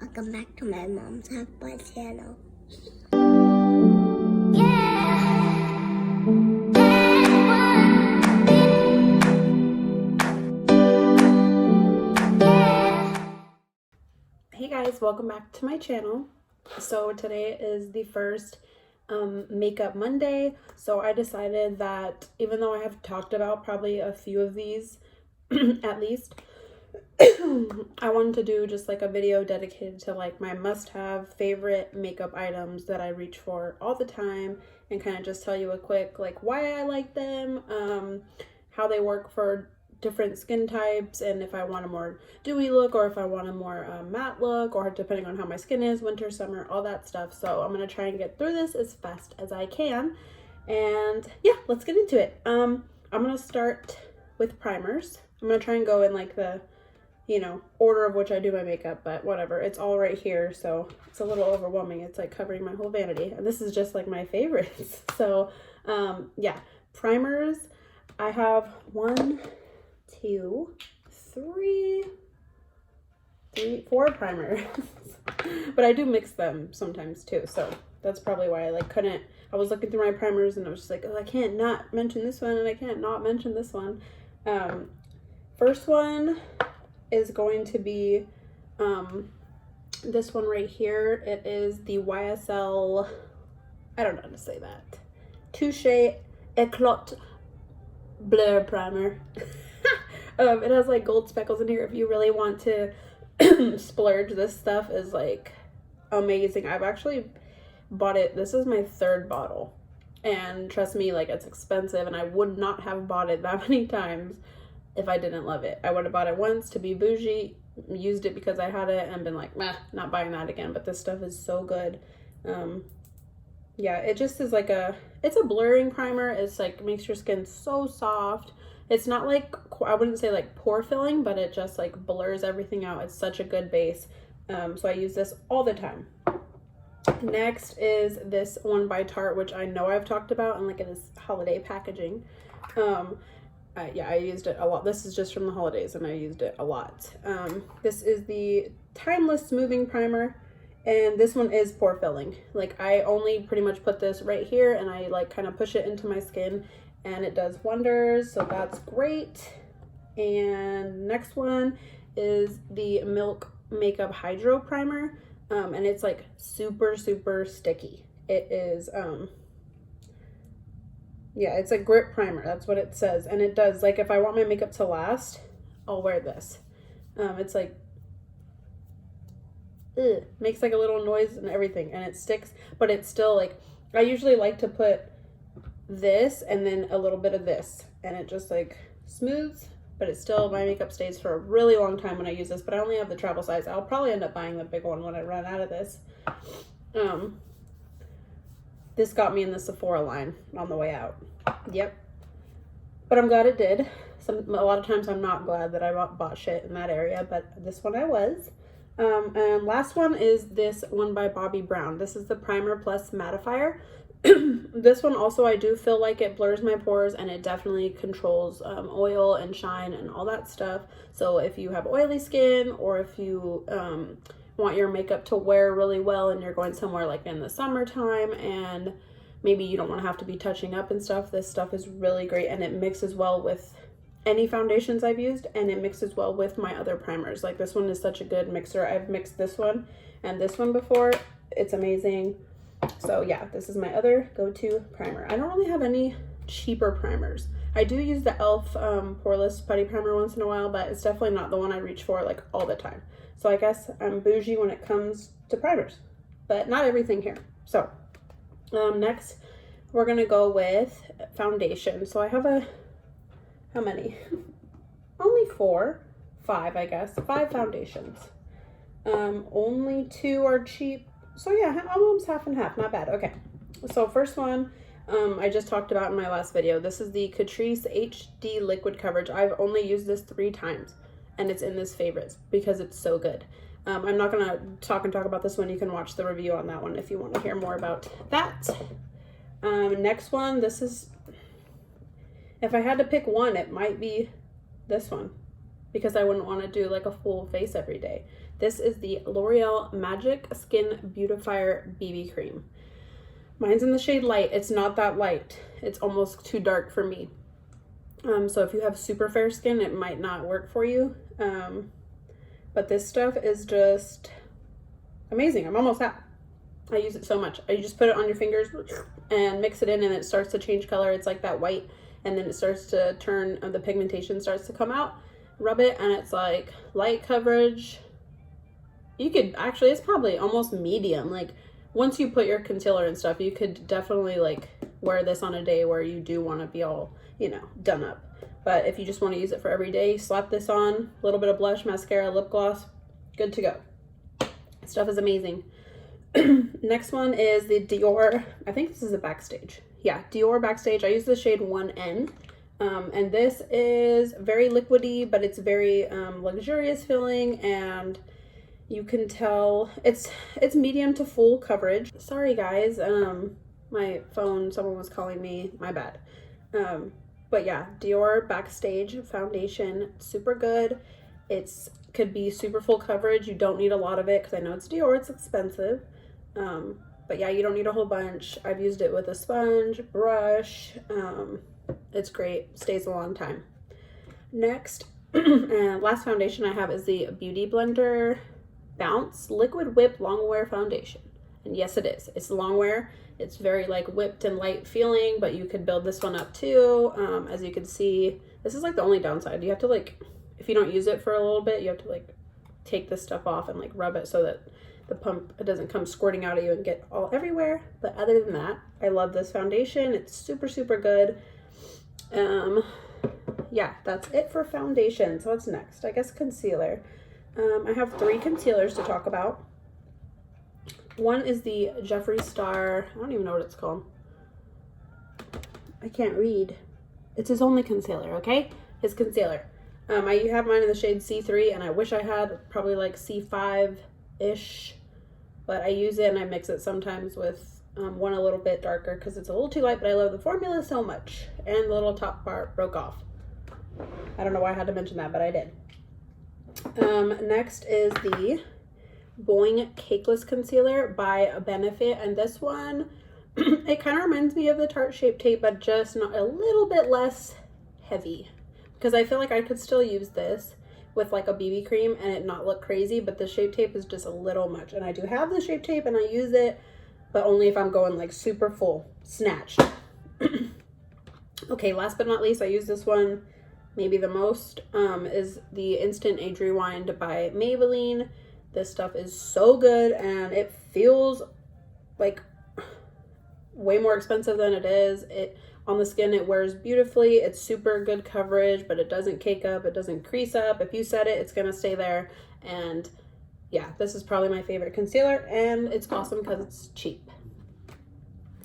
Welcome back to my mom's Half-Boy channel. Hey guys, welcome back to my channel. So today is the first Makeup Monday. So I decided that even though I have talked about probably a few of these at least, I wanted to do just like a video dedicated to like my must-have favorite makeup items that I reach for all the time, and kind of just tell you a quick like why I like them, how they work for different skin types, and if I want a more dewy look or if I want a more matte look, or depending on how my skin is, winter, summer, all that stuff. So I'm gonna try and get through this as fast as I can, and yeah, let's get into it. I'm gonna start with primers. I'm gonna try and go in like the order of which I do my makeup, but whatever, it's all right here, so it's a little overwhelming. It's like covering my whole vanity, and this is just like my favorites. So yeah, primers. I have 1, 2, 3, 4 primers but I do mix them sometimes too, so that's probably why I I was looking through my primers and I was just like, oh, I can't not mention this one and I can't not mention this one. First one is going to be this one right here. It is the YSL, I don't know how to say that, Touche Eclat Blur Primer. It has like gold speckles in here. If you really want to splurge, this stuff is like amazing. I've actually bought it, this is my 3rd bottle, and trust me, like, it's expensive, and I would not have bought it that many times if I didn't love it. I would have bought it once to be bougie, used it because I had it, and been like, meh, not buying that again. But this stuff is so good. Yeah, it just is like it's a blurring primer. It's like makes your skin so soft. It's not like, I wouldn't say like pore filling, but it just like blurs everything out. It's such a good base. So I use this all the time. Next is this one by Tarte, which I know I've talked about in like in this holiday packaging. Yeah, I used it a lot. This is just from the holidays and I used it a lot. This is the Timeless Smoothing Primer, and this one is pore filling. Like, I only pretty much put this right here and I like kind of push it into my skin and it does wonders, so that's great. And next one is the Milk Makeup Hydro Primer, and it's like super sticky. It is yeah, it's a grip primer, that's what it says, and it does, like, if I want my makeup to last, I'll wear this. It's like, makes like a little noise and everything, and it sticks, but it's still like, I usually like to put this and then a little bit of this, and it just like smooths, but it's still, my makeup stays for a really long time when I use this. But I only have the travel size. I'll probably end up buying the big one when I run out of this. This got me in the Sephora line on the way out. Yep. But I'm glad it did. A lot of times I'm not glad that I bought shit in that area, but this one I was. And last one is this one by Bobbi Brown. This is the Primer Plus Mattifier. This one also, I do feel like it blurs my pores, and it definitely controls oil and shine and all that stuff. So if you have oily skin, or if you want your makeup to wear really well and you're going somewhere like in the summertime and maybe you don't want to have to be touching up and stuff, this stuff is really great, and it mixes well with any foundations I've used, and it mixes well with my other primers. Like, this one is such a good mixer. I've mixed this one and this one before. It's amazing. So yeah, this is my other go-to primer. I don't really have any cheaper primers. I do use the e.l.f. Poreless Putty Primer once in a while, but it's definitely not the one I reach for like all the time. So I guess I'm bougie when it comes to primers, but not everything here. So next we're gonna go with foundation. So I have how many? Only 5, I guess. 5 foundations. Only 2 are cheap. So yeah, almost half and half, not bad. Okay, so first one, I just talked about in my last video. This is the Catrice HD Liquid Coverage. I've only used this 3 times, and it's in this favorites because it's so good. I'm not gonna talk about this one. You can watch the review on that one if you want to hear more about that. Next one, this is, if I had to pick one, it might be this one, because I wouldn't want to do like a full face every day. This is the L'Oreal Magic Skin Beautifier BB Cream. Mine's in the shade light. It's not that light. It's almost too dark for me. So if you have super fair skin, it might not work for you. But this stuff is just amazing. I'm almost out. I use it so much. You just put it on your fingers and mix it in, and it starts to change color. It's like that white, and then it starts to turn, the pigmentation starts to come out. Rub it, and it's like light coverage. You could actually, it's probably almost medium. Like once you put your concealer and stuff, you could definitely like wear this on a day where you do want to be all, you know, done up. But if you just want to use it for every day, slap this on, a little bit of blush, mascara, lip gloss, good to go. Stuff is amazing. Next one is the Dior, I think this is a Backstage. Yeah, Dior Backstage. I use the shade 1N. And this is very liquidy, but it's very luxurious feeling, and you can tell it's medium to full coverage. Sorry guys, my phone, someone was calling me, my bad. But yeah, Dior Backstage foundation, super good. It's could be super full coverage. You don't need a lot of it because I know it's Dior, it's expensive. But yeah, you don't need a whole bunch. I've used it with a sponge, brush. It's great, stays a long time. Next, and last foundation I have is the Beauty Blender Bounce Liquid Whip Longwear Foundation. And yes, it is. It's longwear. It's very like whipped and light feeling, but you could build this one up too. As you can see, this is like the only downside. You have to like, if you don't use it for a little bit, you have to like take this stuff off and like rub it so that the pump, it doesn't come squirting out of you and get all everywhere. But other than that, I love this foundation. It's super, super good. Yeah, that's it for foundation. So what's next? I guess concealer. I have 3 concealers to talk about. One is the Jeffree Star, I don't even know what it's called. I can't read. It's his only concealer, okay? His concealer. I have mine in the shade C3, and I wish I had probably like C5-ish, but I use it and I mix it sometimes with one a little bit darker because it's a little too light, but I love the formula so much. And the little top part broke off. I don't know why I had to mention that, but I did. Next is the Boing Cakeless Concealer by Benefit, and this one, it kind of reminds me of the Tarte Shape Tape, but just not a little bit less heavy. Because I feel like I could still use this with like a BB cream and it not look crazy, but the Shape Tape is just a little much. And I do have the Shape Tape and I use it, but only if I'm going like super full, snatched. Okay, last but not least, I use this one maybe the most, is the Instant Age Rewind by Maybelline. This stuff is so good, and it feels like way more expensive than it is. On the skin, it wears beautifully. It's super good coverage, but it doesn't cake up. It doesn't crease up. If you set it, it's going to stay there. And yeah, this is probably my favorite concealer, and it's awesome because it's cheap.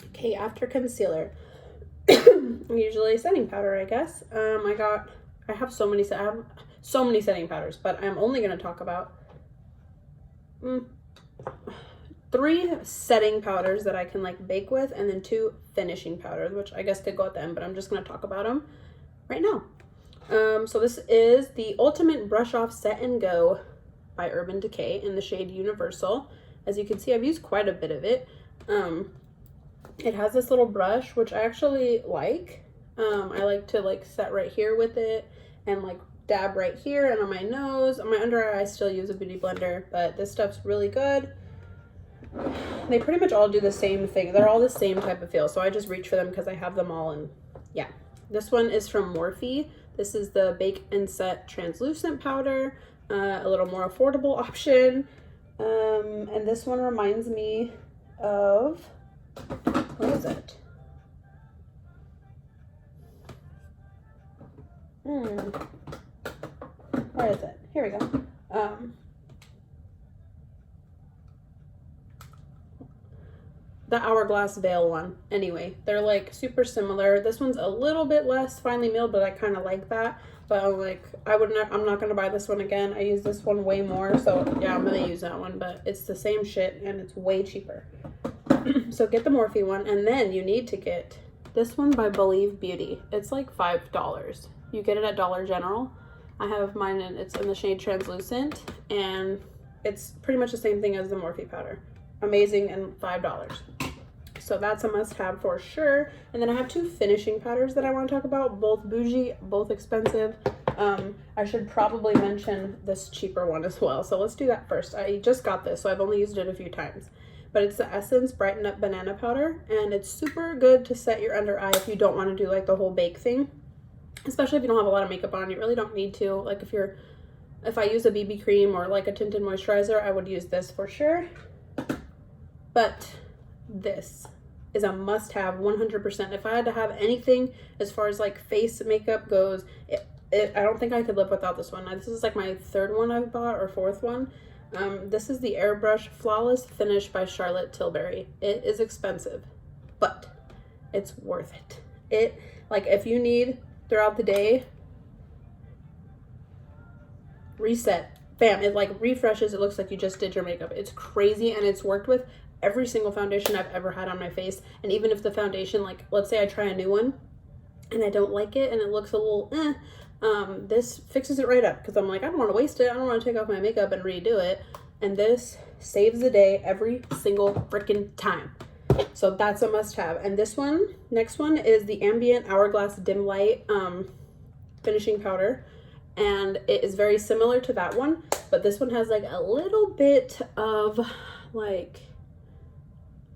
Okay, after concealer, usually setting powder, I guess. I have so many setting powders, but I'm only going to talk about 3 setting powders that I can like bake with, and then 2 finishing powders, which I guess could go at the end, but I'm just going to talk about them right now. So this is the Ultimate Brush Off Set and Go by Urban Decay in the shade Universal. As you can see, I've used quite a bit of it. It has this little brush, which I actually like. I like to like set right here with it and like dab right here and on my nose. On my under eye, I still use a Beauty Blender, but this stuff's really good. They pretty much all do the same thing. They're all the same type of feel, so I just reach for them because I have them all. And yeah, this one is from Morphe. This is the Bake and Set Translucent Powder, a little more affordable option. And this one reminds me of, what is it? Where is it? Here we go. The Hourglass Veil one. Anyway, they're like super similar. This one's a little bit less finely milled, but I kind of like that. But I'm not gonna buy this one again. I use this one way more, so yeah, I'm gonna use that one. But it's the same shit and it's way cheaper. So get the Morphe one, and then you need to get this one by Believe Beauty. It's like $5. You get it at Dollar General. I have mine, and it's in the shade Translucent, and it's pretty much the same thing as the Morphe powder. Amazing, and $5. So that's a must-have for sure. And then I have 2 finishing powders that I want to talk about, both bougie, both expensive. I should probably mention this cheaper one as well. So let's do that first. I just got this, so I've only used it a few times. But it's the Essence Brighten Up Banana Powder, and it's super good to set your under eye if you don't want to do like the whole bake thing. Especially if you don't have a lot of makeup on, you really don't need to. Like if I use a BB cream or like a tinted moisturizer, I would use this for sure. But this is a must-have 100%. If I had to have anything as far as like face makeup goes, I don't think I could live without this one. This is like my 3rd one I've bought, or 4th one. This is the Airbrush Flawless Finish by Charlotte Tilbury. It is expensive, but it's worth it. Like if you need throughout the day, reset, bam, it like refreshes. It looks like you just did your makeup. It's crazy, and it's worked with every single foundation I've ever had on my face. And even if the foundation, like let's say I try a new one and I don't like it and it looks a little this fixes it right up, because I'm like, I don't want to waste it. I don't want to take off my makeup and redo it. And this saves the day every single freaking time. So that's a must-have. And this one, next one, is the Ambient Hourglass Dim Light finishing powder. And it is very similar to that one, but this one has like a little bit of like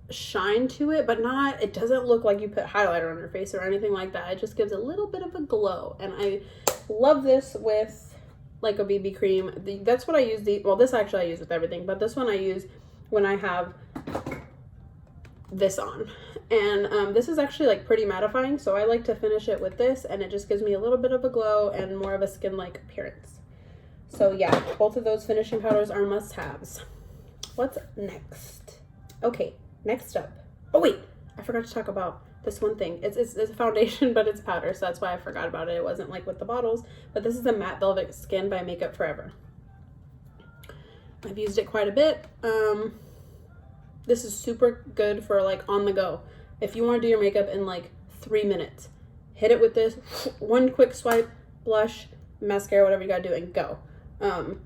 shine to it, but not, it doesn't look like you put highlighter on your face or anything like that. It just gives a little bit of a glow, and I love this with like a BB cream. That's what I use well, this actually I use with everything, but this one I use when I have this on. And this is actually like pretty mattifying, so I like to finish it with this, and it just gives me a little bit of a glow and more of a skin-like appearance. So yeah, both of those finishing powders are must-haves. What's next? Okay, next up. Oh wait, I forgot to talk about this one thing. It's a foundation, but it's powder, so that's why I forgot about it. It wasn't like with the bottles, but this is the Matte Velvet Skin by Makeup Forever. I've used it quite a bit. This is super good for like on the go. If you want to do your makeup in like 3 minutes, hit it with this, one quick swipe, blush, mascara, whatever you gotta do, and go.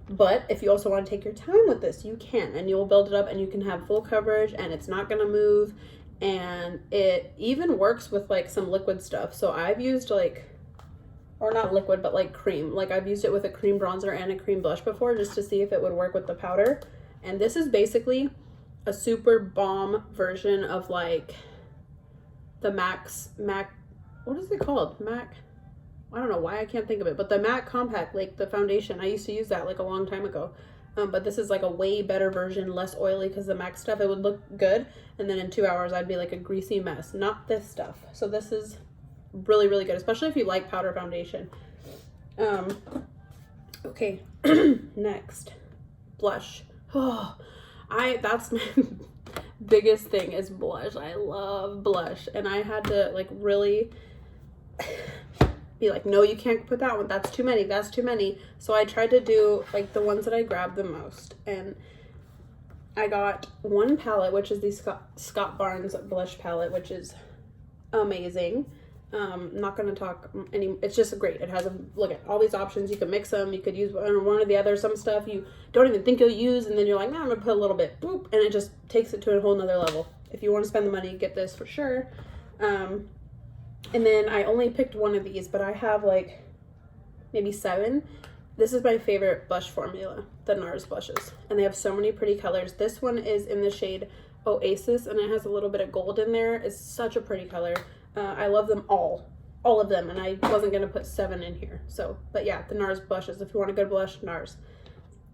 But if you also want to take your time with this, you can, and you'll build it up, and you can have full coverage, and it's not gonna move, and it even works with like some liquid stuff. So I've used like, or not liquid, but like cream. Like I've used it with a cream bronzer and a cream blush before, just to see if it would work with the powder. And this is basically a super bomb version of like the MAC, what is it called? MAC, I don't know why I can't think of it, but the MAC Compact, like the foundation. I used to use that like a long time ago. But this is like a way better version, less oily, because the MAC stuff, it would look good, and then in 2 hours I'd be like a greasy mess. Not this stuff. So this is really, really good, especially if you like powder foundation. Okay, next, blush. Oh, that's my biggest thing is blush. I love blush, and I had to like really be like, no, you can't put that one. That's too many. That's too many. So I tried to do like the ones that I grabbed the most, and I got one palette, which is the Scott Barnes blush palette, which is amazing. I'm not going to talk any, it's just great. It has look at all these options. You can mix them. You could use one or the other. Some stuff you don't even think you'll use, and then you're like, nah, I'm going to put a little bit, boop, and it just takes it to a whole nother level. If you want to spend the money, get this for sure. And then I only picked one of these, but I have like maybe 7. This is my favorite blush formula, the NARS blushes, and they have so many pretty colors. This one is in the shade Oasis, and it has a little bit of gold in there. It's such a pretty color. I love them all of them, and I wasn't gonna put 7 in here. So, but yeah, the NARS blushes. If you want a good blush, NARS.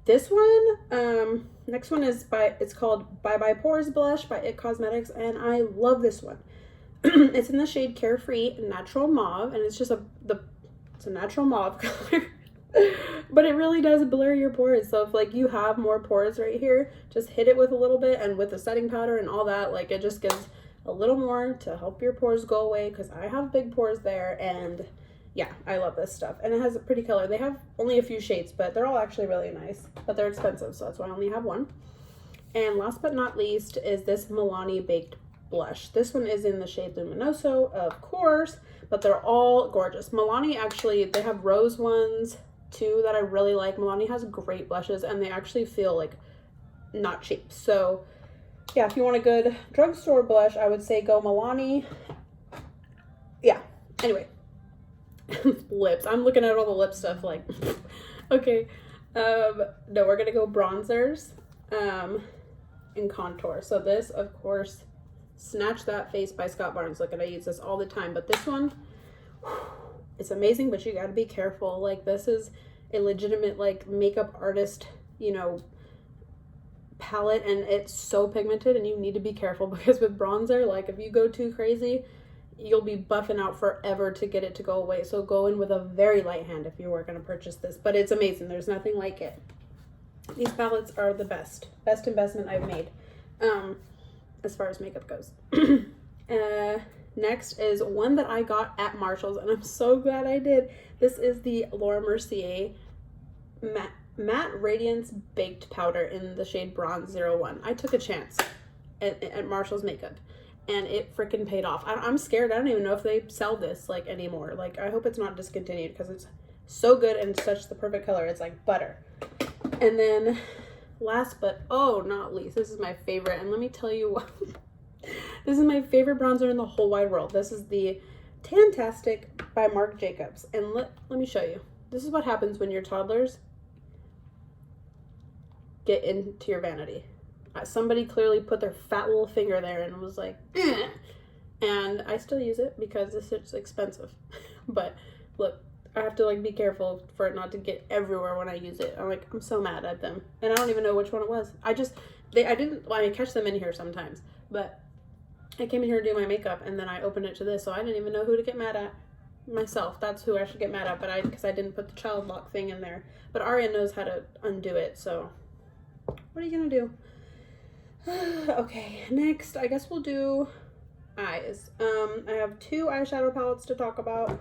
This one, next one is it's called Bye Bye Pores blush by IT Cosmetics, and I love this one. It's in the shade Carefree Natural Mauve, and it's just it's a natural mauve color. But it really does blur your pores. So if like you have more pores right here, just hit it with a little bit, and with the setting powder and all that, like it just gives a little more to help your pores go away, because I have big pores there. And yeah, I love this stuff, and it has a pretty color. They have only a few shades, but they're all actually really nice, but they're expensive, so that's why I only have one. And last but not least is this Milani Baked blush. This one is in the shade Luminoso, of course, but they're all gorgeous. Milani, actually, they have rose ones too that I really like. Milani has great blushes, and they actually feel like not cheap. So yeah, if you want a good drugstore blush, I would say go Milani. Yeah, anyway. Lips. I'm looking at all the lip stuff like, okay. No, we're gonna go bronzers and contour. So this, of course, Snatch That Face by Scott Barnes. Look, and I use this all the time, but this one, it's amazing, but you gotta be careful. Like, this is a legitimate, like, makeup artist, you know, palette, and it's so pigmented, and you need to be careful because with bronzer, like, if you go too crazy, you'll be buffing out forever to get it to go away. So go in with a very light hand if you were going to purchase this, but it's amazing. There's nothing like it. These palettes are the best investment I've made as far as makeup goes. Next is one that I got at Marshall's, and I'm so glad I did. This is the Laura Mercier Matte Radiance Baked Powder in the shade Bronze 01. I took a chance at Marshall's Makeup, and it freaking paid off. I'm scared. I don't even know if they sell this, like, anymore. Like, I hope it's not discontinued because it's so good and such the perfect color. It's like butter. And then last but not least, this is my favorite. And let me tell you what. This is my favorite bronzer in the whole wide world. This is the Tantastic by Marc Jacobs. And let me show you. This is what happens when your toddlers get into your vanity. Somebody clearly put their fat little finger there and was like, eh. And I still use it because this is expensive. But look, I have to, like, be careful for it not to get everywhere when I use it. I'm so mad at them, and I don't even know which one it was. I catch them in here sometimes, but I came in here to do my makeup, and then I opened it to this, so I didn't even know who to get mad at. Myself. That's who I should get mad at, but because I didn't put the child lock thing in there. But Aria knows how to undo it, so what are you gonna do? Okay, next, I guess we'll do eyes. I have 2 eyeshadow palettes to talk about,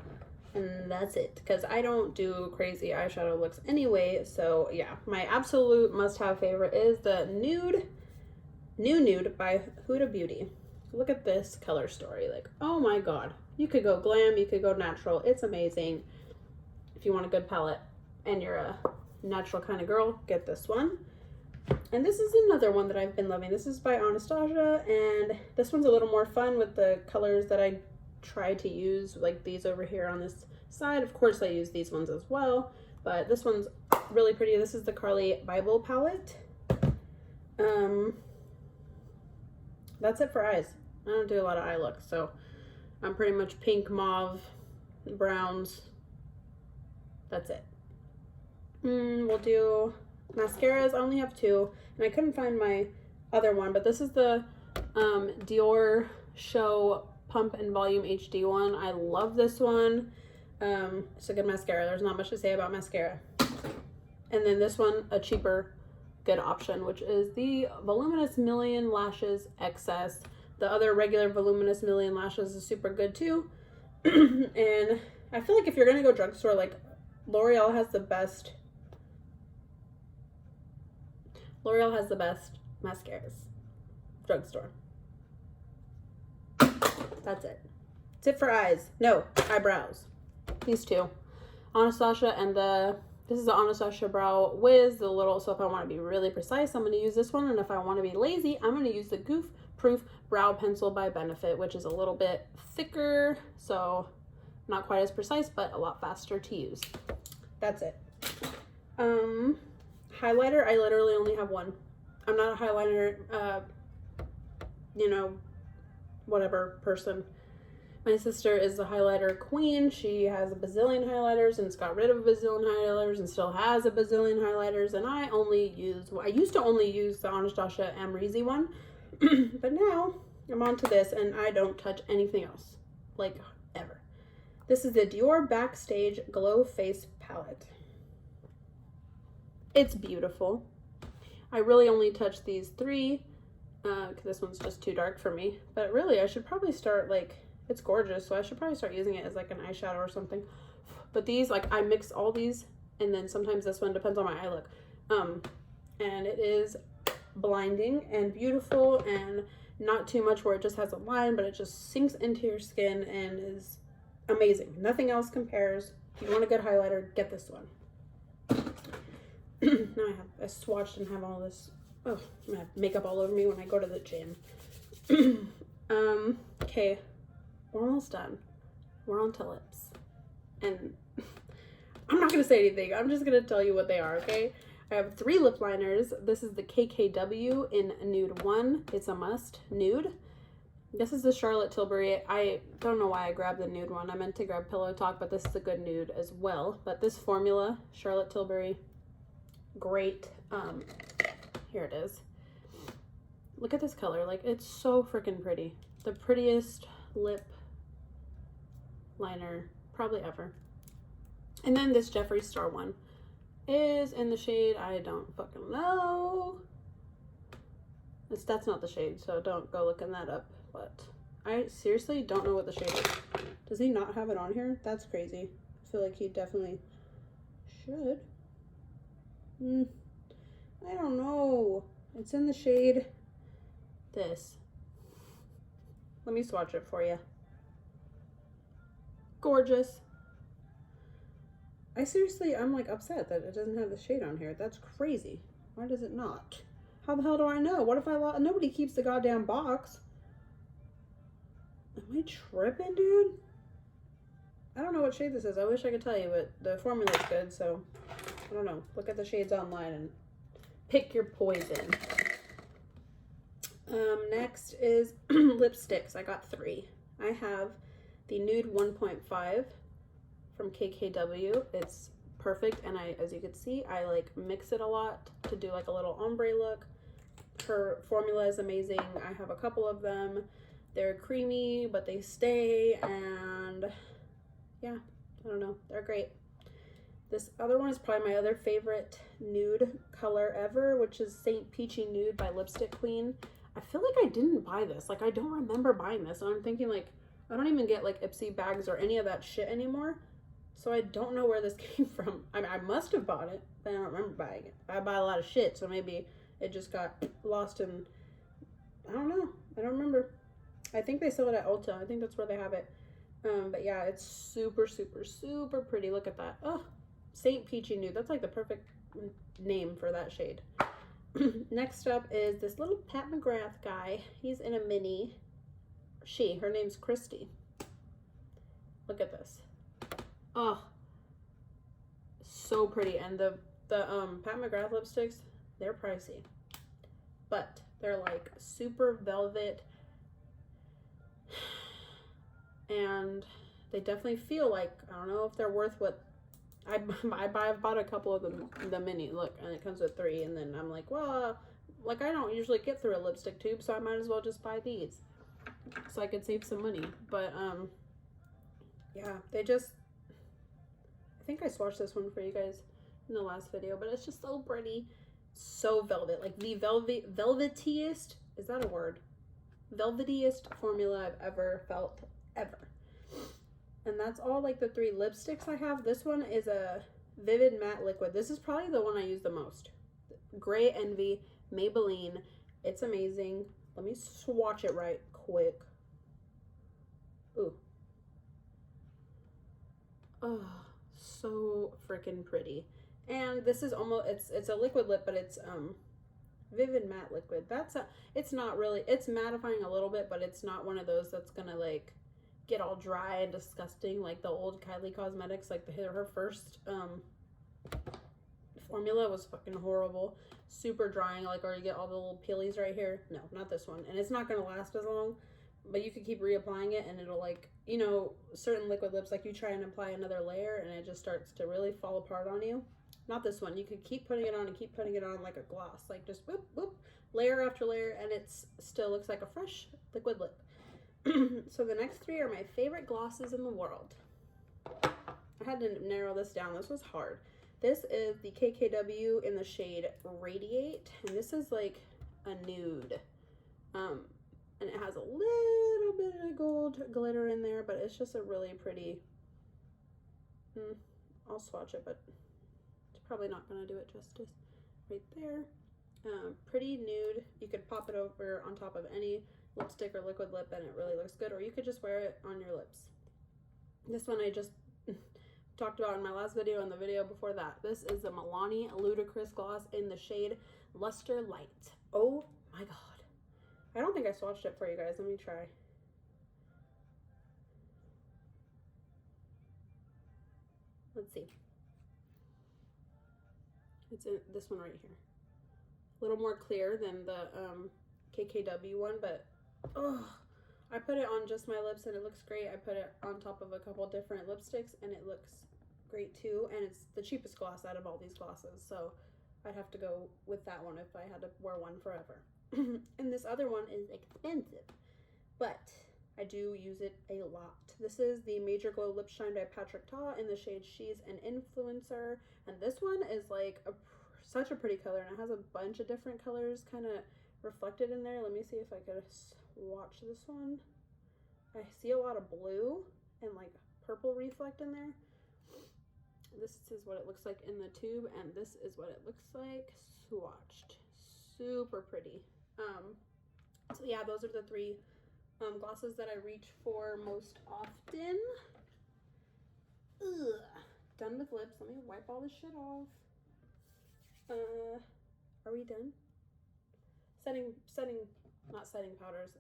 and that's it, because I don't do crazy eyeshadow looks anyway. So yeah, my absolute must-have favorite is the Nude by Huda Beauty. Look at this color story. Like, oh my god. You could go glam, you could go natural. It's amazing. If you want a good palette and you're a natural kind of girl, get this one. And this is another one that I've been loving. This is by Anastasia, and this one's a little more fun with the colors that I try to use, like these over here on this side. Of course, I use these ones as well, but this one's really pretty. This is the Carly Bible palette. That's it for eyes. I don't do a lot of eye looks, so I'm pretty much pink, mauve, browns. That's it. We'll do mascaras. I only have 2, and I couldn't find my other one, but this is the Dior Show Pump and Volume HD one. I love this one. It's a good mascara. There's not much to say about mascara. And then this one, a cheaper good option, which is the Voluminous Million Lashes XS. The other regular Voluminous Million Lashes is super good too. And I feel like if you're gonna go drugstore, like, L'Oreal has the best mascaras. Drugstore. That's it. That's it for eyes. No, eyebrows. These 2. Anastasia, and this is the Anastasia Brow Wiz, the little, so if I want to be really precise, I'm going to use this one, and if I want to be lazy, I'm going to use the Goof Proof Brow Pencil by Benefit, which is a little bit thicker, so not quite as precise, but a lot faster to use. That's it. Highlighter, I literally only have one. I'm not a highlighter, whatever person. My sister is the highlighter queen. She has a bazillion highlighters and it's got rid of a bazillion highlighters and still has a bazillion highlighters. And I used to only use the Anastasia Amrezy one, but now I'm on to this and I don't touch anything else, like, ever. This is the Dior Backstage Glow Face Palette. It's beautiful. I really only touch these 3 because this one's just too dark for me. But really, I should probably start, like, it's gorgeous, so I should probably start using it as, like, an eyeshadow or something. But these, like, I mix all these, and then sometimes this one depends on my eye look. And it is blinding and beautiful and not too much where it just has a line, but it just sinks into your skin and is amazing. Nothing else compares. If you want a good highlighter, get this one. Now I swatched and have all this Oh, I'm gonna have makeup all over me when I go to the gym. Okay, we're almost done. We're on to lips. And I'm not gonna say anything. I'm just gonna tell you what they are, okay? I have 3 lip liners. This is the KKW in Nude 1. It's a must. Nude. This is the Charlotte Tilbury. I don't know why I grabbed the nude one. I meant to grab Pillow Talk, but this is a good nude as well. But this formula, Charlotte Tilbury, great. Here it is. Look at this color. Like, it's so freaking pretty. The prettiest lip liner probably ever. And then this Jeffree Star one is in the shade, I don't fucking know. That's not the shade, so don't go looking that up. But I seriously don't know what the shade is. Does he not have it on here? That's crazy. I feel like he definitely should. I don't know. It's in the shade this. Let me swatch it for you. Gorgeous. I'm like upset that it doesn't have the shade on here. That's crazy. Why does it not? How the hell do I know? What if nobody keeps the goddamn box? Am I tripping, dude? I don't know what shade this is. I wish I could tell you, but the formula's good, so I don't know. Look at the shades online and pick your poison. Next is lipsticks. I got 3. I have the Nude 1.5 from KKW. It's perfect, and as you can see, I like mix it a lot to do like a little ombre look. Her formula is amazing. I have a couple of them. They're creamy, but they stay, and yeah, I don't know. They're great. This other one is probably my other favorite nude color ever, which is Saint Peachy Nude by Lipstick Queen. I feel like I didn't buy this. Like, I don't remember buying this. And I'm thinking, like, I don't even get, like, Ipsy bags or any of that shit anymore. So I don't know where this came from. I mean, I must have bought it, but I don't remember buying it. I buy a lot of shit, so maybe it just got lost in, I don't know. I don't remember. I think they sell it at Ulta. I think that's where they have it. But yeah, it's super, super, super pretty. Look at that. Oh, Saint Peachy Nude. That's like the perfect name for that shade. Next up is this little Pat McGrath guy. He's in a mini. Her name's Christy. Look at this. Oh, so pretty. And the Pat McGrath lipsticks, they're pricey, but they're like super velvet, and they definitely feel like, I don't know if they're worth what I've bought a couple of the mini, look, and it comes with 3, and then I'm like, well, like, I don't usually get through a lipstick tube, so I might as well just buy these so I could save some money. But yeah, I think I swatched this one for you guys in the last video, but it's just so pretty, so velvet, like the velvetiest, is that a word? Velvetiest formula I've ever felt, ever. And that's all, like, the 3 lipsticks I have. This one is a Vivid Matte Liquid. This is probably the one I use the most. Grey Envy, Maybelline. It's amazing. Let me swatch it right quick. Ooh. Oh, so freaking pretty. And this is almost, it's a liquid lip, but it's Vivid Matte Liquid. It's not really, it's mattifying a little bit, but it's not one of those that's gonna like get all dry and disgusting like the old Kylie Cosmetics. Like her first formula was fucking horrible, super drying, like, or you get all the little peelies right here. No, not this one. And it's not gonna last as long, but you could keep reapplying it and it'll, like, you know, certain liquid lips, like, you try and apply another layer and it just starts to really fall apart on you. Not this one. You could keep putting it on and keep putting it on like a gloss, like just whoop whoop, layer after layer, and it still looks like a fresh liquid lip. So the next 3 are my favorite glosses in the world. I had to narrow this down. This was hard. This is the KKW in the shade Radiate, and this is like a nude. And it has a little bit of gold glitter in there, but it's just a really pretty, I'll swatch it, but it's probably not going to do it justice. Right there. Pretty nude. You could pop it over on top of any lipstick or liquid lip and it really looks good, or you could just wear it on your lips. This one I just talked about in my last video and the video before that. This is the Milani Ludicrous Gloss in the shade Luster Light. Oh my god. I don't think I swatched it for you guys. Let me try. Let's see. It's in this one right here. A little more clear than the KKW one, but oh, I put it on just my lips and it looks great. I put it on top of a couple different lipsticks and it looks great too. And it's the cheapest gloss out of all these glosses, so I'd have to go with that one if I had to wear one forever. And this other one is expensive, but I do use it a lot. This is the Major Glow Lip Shine by Patrick Ta in the shade She's an Influencer. And this one is like such a pretty color, and it has a bunch of different colors kind of reflected in there. Let me see if I could swatch this one. I see a lot of blue and like purple reflect in there. This is what it looks like in the tube, and this is what it looks like swatched. Super pretty. So yeah, those are the three glosses that I reach for most often. Ugh. Done with lips. Let me wipe all this shit off. Are we done? Not setting powders,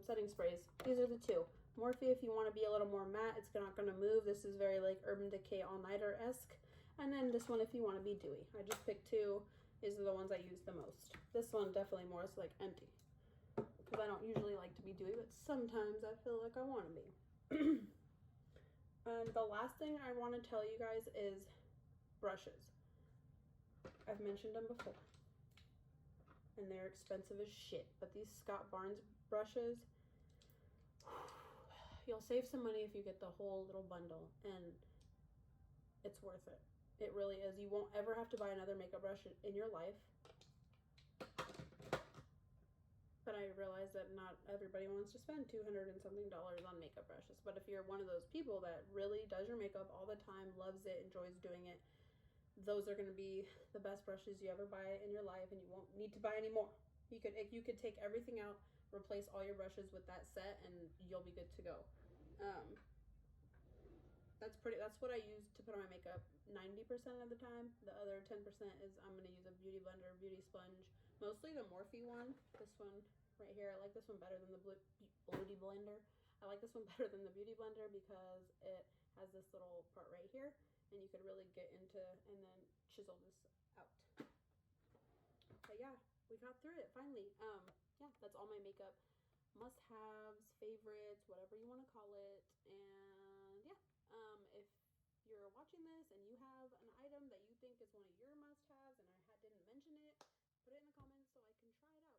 setting sprays. These are the two. Morphe, if you want to be a little more matte, it's not going to move. This is very like Urban Decay All Nighter-esque. And then this one, if you want to be dewy. I just picked two. These are the ones I use the most. This one definitely more is like empty, because I don't usually like to be dewy, but sometimes I feel like I want to be. And the last thing I want to tell you guys is brushes. I've mentioned them before, and they're expensive as shit, but these Scott Barnes brushes, you'll save some money if you get the whole little bundle, and it's worth it. It really is. You won't ever have to buy another makeup brush in your life. But I realize that not everybody wants to spend $200 and something on makeup brushes. But if you're one of those people that really does your makeup all the time, loves it, enjoys doing it, those are going to be the best brushes you ever buy in your life, and you won't need to buy any more. You could take everything out, replace all your brushes with that set, and you'll be good to go. That's what I use to put on my makeup 90% of the time. The other 10% is I'm going to use a beauty blender, beauty sponge, mostly the Morphe one. This one right here, I like this one better than the Beauty Blender. I like this one better than the Beauty Blender because it has this little part right here, and you could really get into and then chisel this out. But yeah, we got through it finally. Yeah, that's all my makeup must-haves, favorites, whatever you want to call it. And yeah, if you're watching this and you have an item that you think is one of your must-haves and I didn't mention it, put it in the comments so I can try it